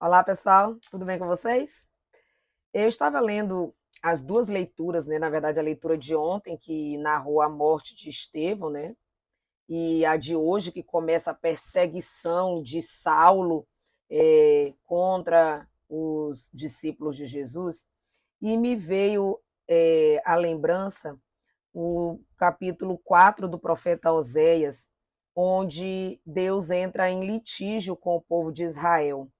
Olá, pessoal, tudo bem com vocês? Eu estava lendo as duas leituras, né? Na verdade, a leitura de ontem, que narrou a morte de Estevão, né? E a de hoje, que começa a perseguição de Saulo contra os discípulos de Jesus. E me veio a lembrança o capítulo 4 do profeta Oséias, onde Deus entra em litígio com o povo de Israel.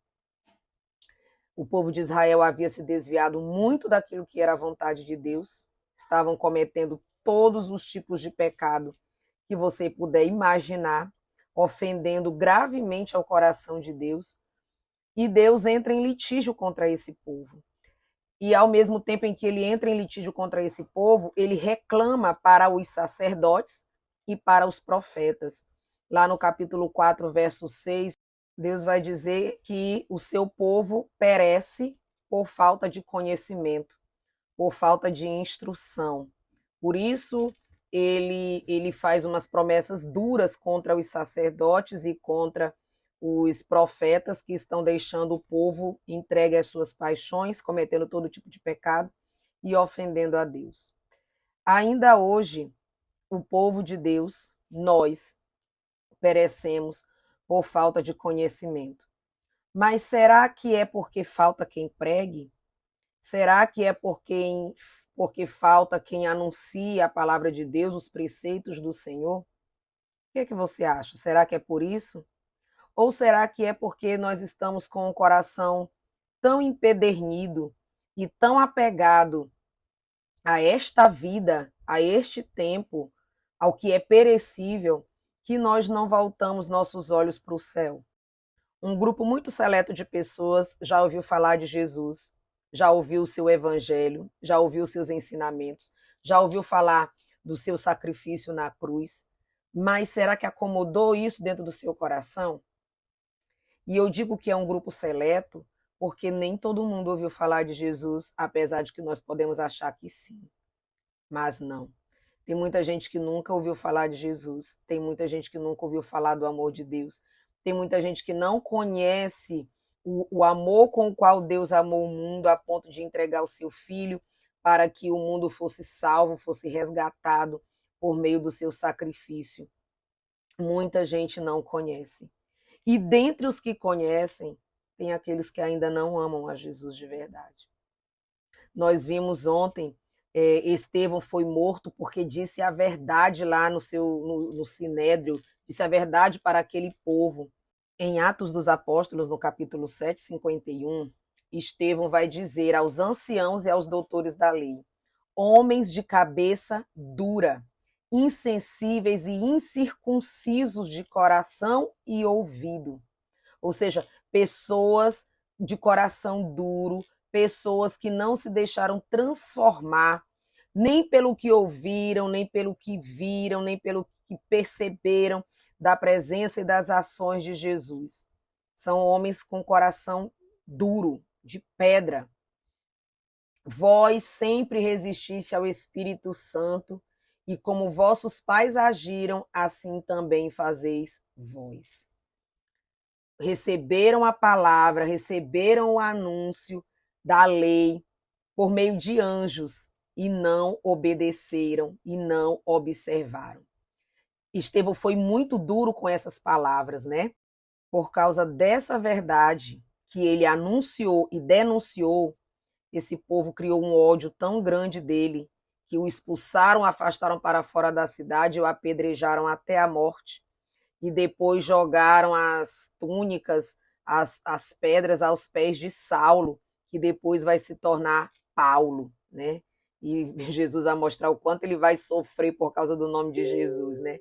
O povo de Israel havia se desviado muito daquilo que era a vontade de Deus, estavam cometendo todos os tipos de pecado que você puder imaginar, ofendendo gravemente ao coração de Deus, e Deus entra em litígio contra esse povo. E ao mesmo tempo em que ele entra em litígio contra esse povo, ele reclama para os sacerdotes e para os profetas. Lá no capítulo 4, verso 6, Deus vai dizer que o seu povo perece por falta de conhecimento, por falta de instrução. Por isso, ele faz umas promessas duras contra os sacerdotes e contra os profetas que estão deixando o povo entregue às suas paixões, cometendo todo tipo de pecado e ofendendo a Deus. Ainda hoje, o povo de Deus, nós, perecemos por falta de conhecimento. Mas será que é porque falta quem pregue? Será que é porque falta quem anuncie a palavra de Deus, os preceitos do Senhor? O que você acha? Será que é por isso? Ou será que é porque nós estamos com o coração tão empedernido e tão apegado a esta vida, a este tempo, ao que é perecível, que nós não voltamos nossos olhos para o céu? Um grupo muito seleto de pessoas já ouviu falar de Jesus, já ouviu o seu evangelho, já ouviu os seus ensinamentos, já ouviu falar do seu sacrifício na cruz, mas será que acomodou isso dentro do seu coração? E eu digo que é um grupo seleto, porque nem todo mundo ouviu falar de Jesus, apesar de que nós podemos achar que sim, mas não. Tem muita gente que nunca ouviu falar de Jesus, tem muita gente que nunca ouviu falar do amor de Deus, tem muita gente que não conhece o amor com o qual Deus amou o mundo a ponto de entregar o seu filho para que o mundo fosse salvo, fosse resgatado por meio do seu sacrifício. Muita gente não conhece. E dentre os que conhecem, tem aqueles que ainda não amam a Jesus de verdade. Nós vimos ontem, Estevão foi morto porque disse a verdade lá no Sinédrio, disse a verdade para aquele povo. Em Atos dos Apóstolos, no capítulo 7, 51, Estevão vai dizer aos anciãos e aos doutores da lei: homens de cabeça dura, insensíveis e incircuncisos de coração e ouvido. Ou seja, pessoas de coração duro, pessoas que não se deixaram transformar, nem pelo que ouviram, nem pelo que viram, nem pelo que perceberam da presença e das ações de Jesus. São homens com coração duro, de pedra. Vós sempre resististe ao Espírito Santo, e como vossos pais agiram, assim também fazeis vós. Receberam a palavra, receberam o anúncio da lei por meio de anjos e não obedeceram e não observaram. Estevão foi muito duro com essas palavras, né? Por causa dessa verdade que ele anunciou e denunciou, esse povo criou um ódio tão grande dele que o expulsaram, afastaram para fora da cidade e o apedrejaram até a morte. E depois jogaram as túnicas, as pedras aos pés de Saulo, que depois vai se tornar Paulo, né? E Jesus vai mostrar o quanto ele vai sofrer por causa do nome de Jesus, né?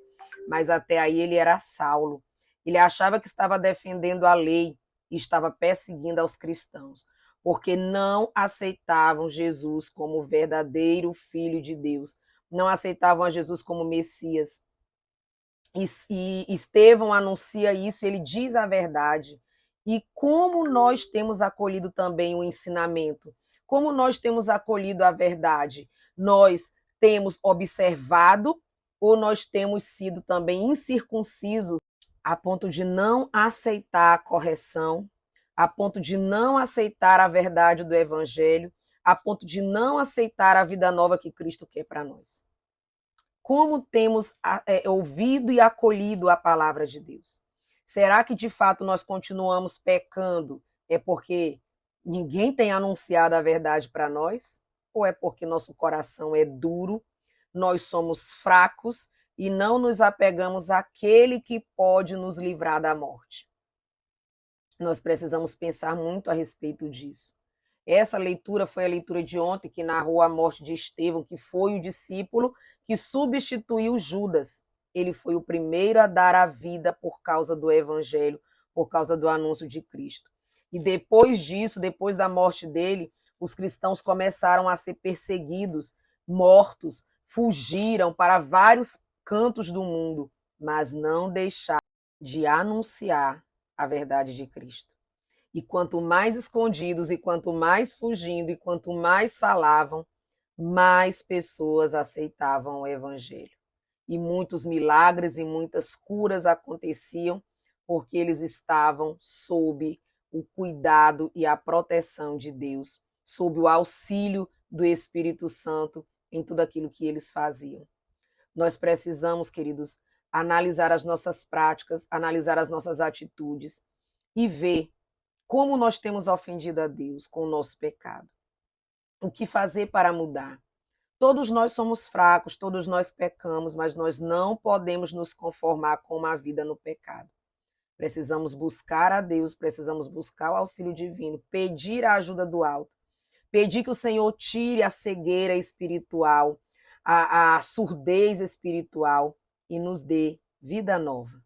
Mas até aí ele era Saulo. Ele achava que estava defendendo a lei e estava perseguindo aos cristãos, porque não aceitavam Jesus como verdadeiro filho de Deus, não aceitavam a Jesus como Messias. E Estevão anuncia isso, ele diz a verdade. E como nós temos acolhido também o ensinamento, como nós temos acolhido a verdade, nós temos observado ou nós temos sido também incircuncisos a ponto de não aceitar a correção, a ponto de não aceitar a verdade do Evangelho, a ponto de não aceitar a vida nova que Cristo quer para nós. Como temos ouvido e acolhido a palavra de Deus? Será que de fato nós continuamos pecando? É porque ninguém tem anunciado a verdade para nós? Ou é porque nosso coração é duro, nós somos fracos e não nos apegamos àquele que pode nos livrar da morte? Nós precisamos pensar muito a respeito disso. Essa leitura foi a leitura de ontem, que narrou a morte de Estevão, que foi o discípulo que substituiu Judas. Ele foi o primeiro a dar a vida por causa do evangelho, por causa do anúncio de Cristo. E depois disso, depois da morte dele, os cristãos começaram a ser perseguidos, mortos, fugiram para vários cantos do mundo, mas não deixaram de anunciar a verdade de Cristo. E quanto mais escondidos, e quanto mais fugindo, e quanto mais falavam, mais pessoas aceitavam o evangelho. E muitos milagres e muitas curas aconteciam porque eles estavam sob o cuidado e a proteção de Deus, sob o auxílio do Espírito Santo em tudo aquilo que eles faziam. Nós precisamos, queridos, analisar as nossas práticas, analisar as nossas atitudes e ver como nós temos ofendido a Deus com o nosso pecado. O que fazer para mudar? Todos nós somos fracos, todos nós pecamos, mas nós não podemos nos conformar com uma vida no pecado. Precisamos buscar a Deus, precisamos buscar o auxílio divino, pedir a ajuda do alto, pedir que o Senhor tire a cegueira espiritual, a surdez espiritual e nos dê vida nova.